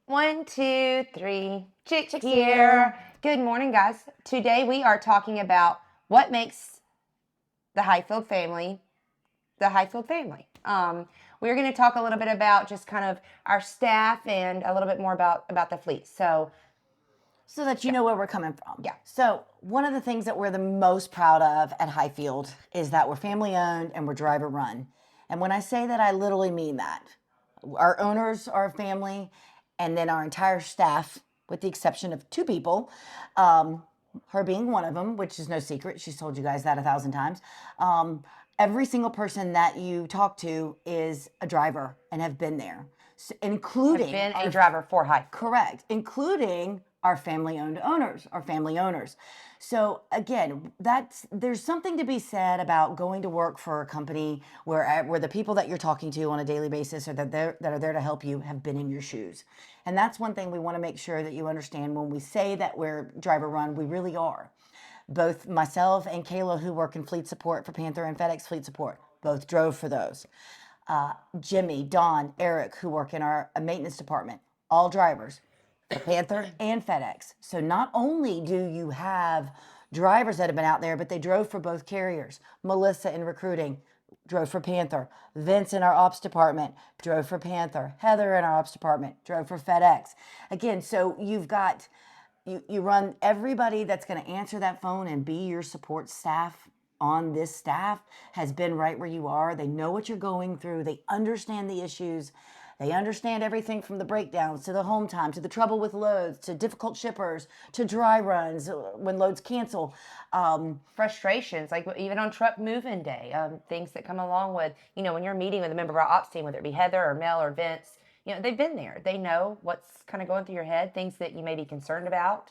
One, two, three. Chick Chicks here. here. Good morning, guys. Today we are talking about what makes the Hyfield family the Hyfield family. We're going to talk a little bit about just kind of our staff and a little bit more about the fleet. So that you know where we're coming from. Yeah. So one of the things that we're the most proud of at Hyfield is that we're family owned and we're driver run. And when I say that, I literally mean that. Our owners are a family, and then our entire staff, with the exception of two people, her being one of them, which is no secret. She's told you guys that 1,000 times. Every single person that you talk to is a driver and have been there, including been a driver for Hyfield. correct, including our family-owned owners, our family owners. So again, there's something to be said about going to work for a company where the people that you're talking to on a daily basis or that are there to help you have been in your shoes. And that's one thing we want to make sure that you understand when we say that we're driver run, we really are. Both myself and Kayla, who work in fleet support for Panther and FedEx Fleet Support, both drove for those. Jimmy, Don, Eric, who work in our maintenance department, all drivers for Panther and FedEx. So not only do you have drivers that have been out there, but they drove for both carriers. Melissa in recruiting drove for Panther. Vince in our ops department drove for Panther. Heather in our ops department drove for FedEx. Again, so you've got you run everybody that's going to answer that phone and be your support staff on this staff has been right where you are. They know what you're going through. They understand the issues. They understand everything from the breakdowns to the home time to the trouble with loads to difficult shippers to dry runs when loads cancel. Frustrations, like even on truck move-in day, things that come along with, when you're meeting with a member of our ops team, whether it be Heather or Mel or Vince, they've been there. They know what's kind of going through your head, things that you may be concerned about,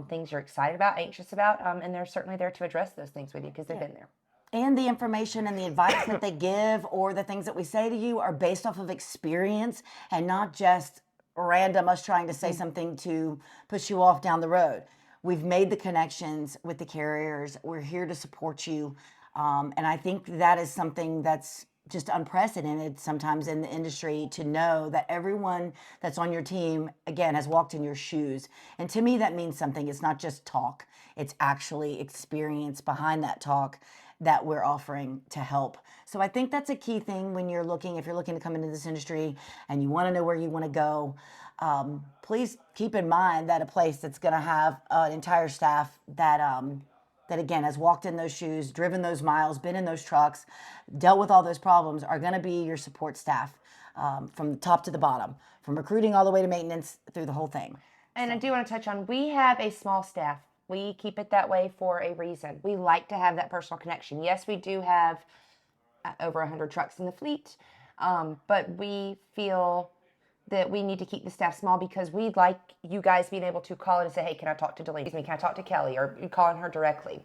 things you're excited about, anxious about, and they're certainly there to address those things with you because they've been there. And the information and the advice that they give or the things that we say to you are based off of experience and not just random us trying to say something to push you off down the road. We've made the connections with the carriers. We're here to support you. And I think that is something that's just unprecedented sometimes in the industry to know that everyone that's on your team, again, has walked in your shoes. And to me, that means something. It's not just talk, it's actually experience behind that talk that we're offering to help. So I think that's a key thing when you're looking, if you're looking to come into this industry and you want to know where you want to go, please keep in mind that a place that's going to have an entire staff that again has walked in those shoes, driven those miles, been in those trucks, dealt with all those problems are going to be your support staff from the top to the bottom, from recruiting all the way to maintenance through the whole thing. And I do want to touch on, we have a small staff. We keep it that way for a reason. We like to have that personal connection. Yes, we do have over 100 trucks in the fleet, but we feel that we need to keep the staff small because we'd like you guys being able to call in and say, hey, can I talk to Delaney? Can I talk to Kelly? Or you calling her directly.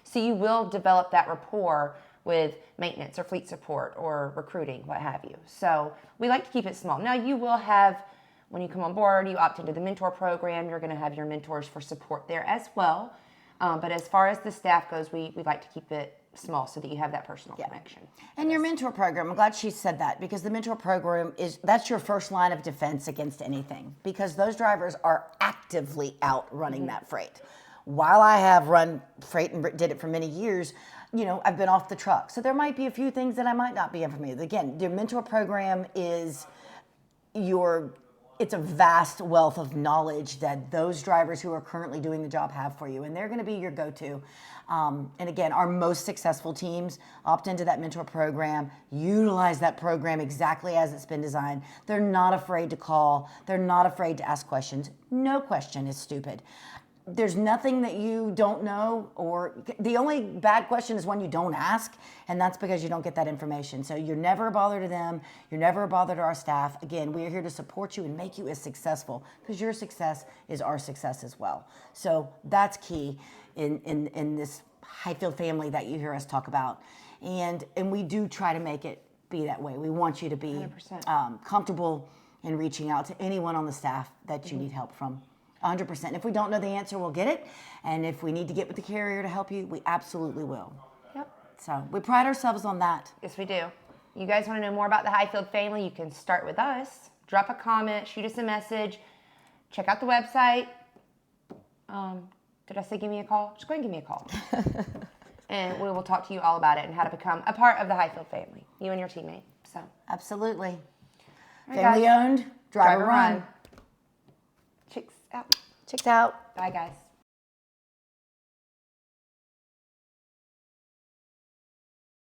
So you will develop that rapport with maintenance or fleet support or recruiting, what have you. So we like to keep it small. Now you will have, when you come on board, you opt into the mentor program, you're going to have your mentors for support there as well. But as far as the staff goes, we like to keep it small so that you have that personal connection. And your mentor program, I'm glad she said that because the mentor program that's your first line of defense against anything because those drivers are actively out running that freight. While I have run freight and did it for many years, I've been off the truck. So there might be a few things that I might not be familiar with. Again, your mentor program is it's a vast wealth of knowledge that those drivers who are currently doing the job have for you, and they're going to be your go-to. And again, our most successful teams opt into that mentor program, utilize that program exactly as it's been designed. They're not afraid to call. They're not afraid to ask questions. No question is stupid. There's nothing that you don't know, or the only bad question is one you don't ask, and that's because you don't get that information. So you're never a bother to them. You're never a bother to our staff. Again, we are here to support you and make you as successful because your success is our success as well. So that's key in this Hyfield family that you hear us talk about. And we do try to make it be that way. We want you to be comfortable in reaching out to anyone on the staff that you need help from. 100%. If we don't know the answer, we'll get it. And if we need to get with the carrier to help you, we absolutely will. Yep. So we pride ourselves on that. Yes, we do. You guys want to know more about the Hyfield family? You can start with us. drop a comment, shoot us a message, check out the website. Did I say give me a call? Just go ahead and give me a call. And we will talk to you all about it and how to become a part of the Hyfield family, you and your teammate. So Absolutely. right, Family guys. owned, driver run. Chicks out. Chicks out. Bye, guys.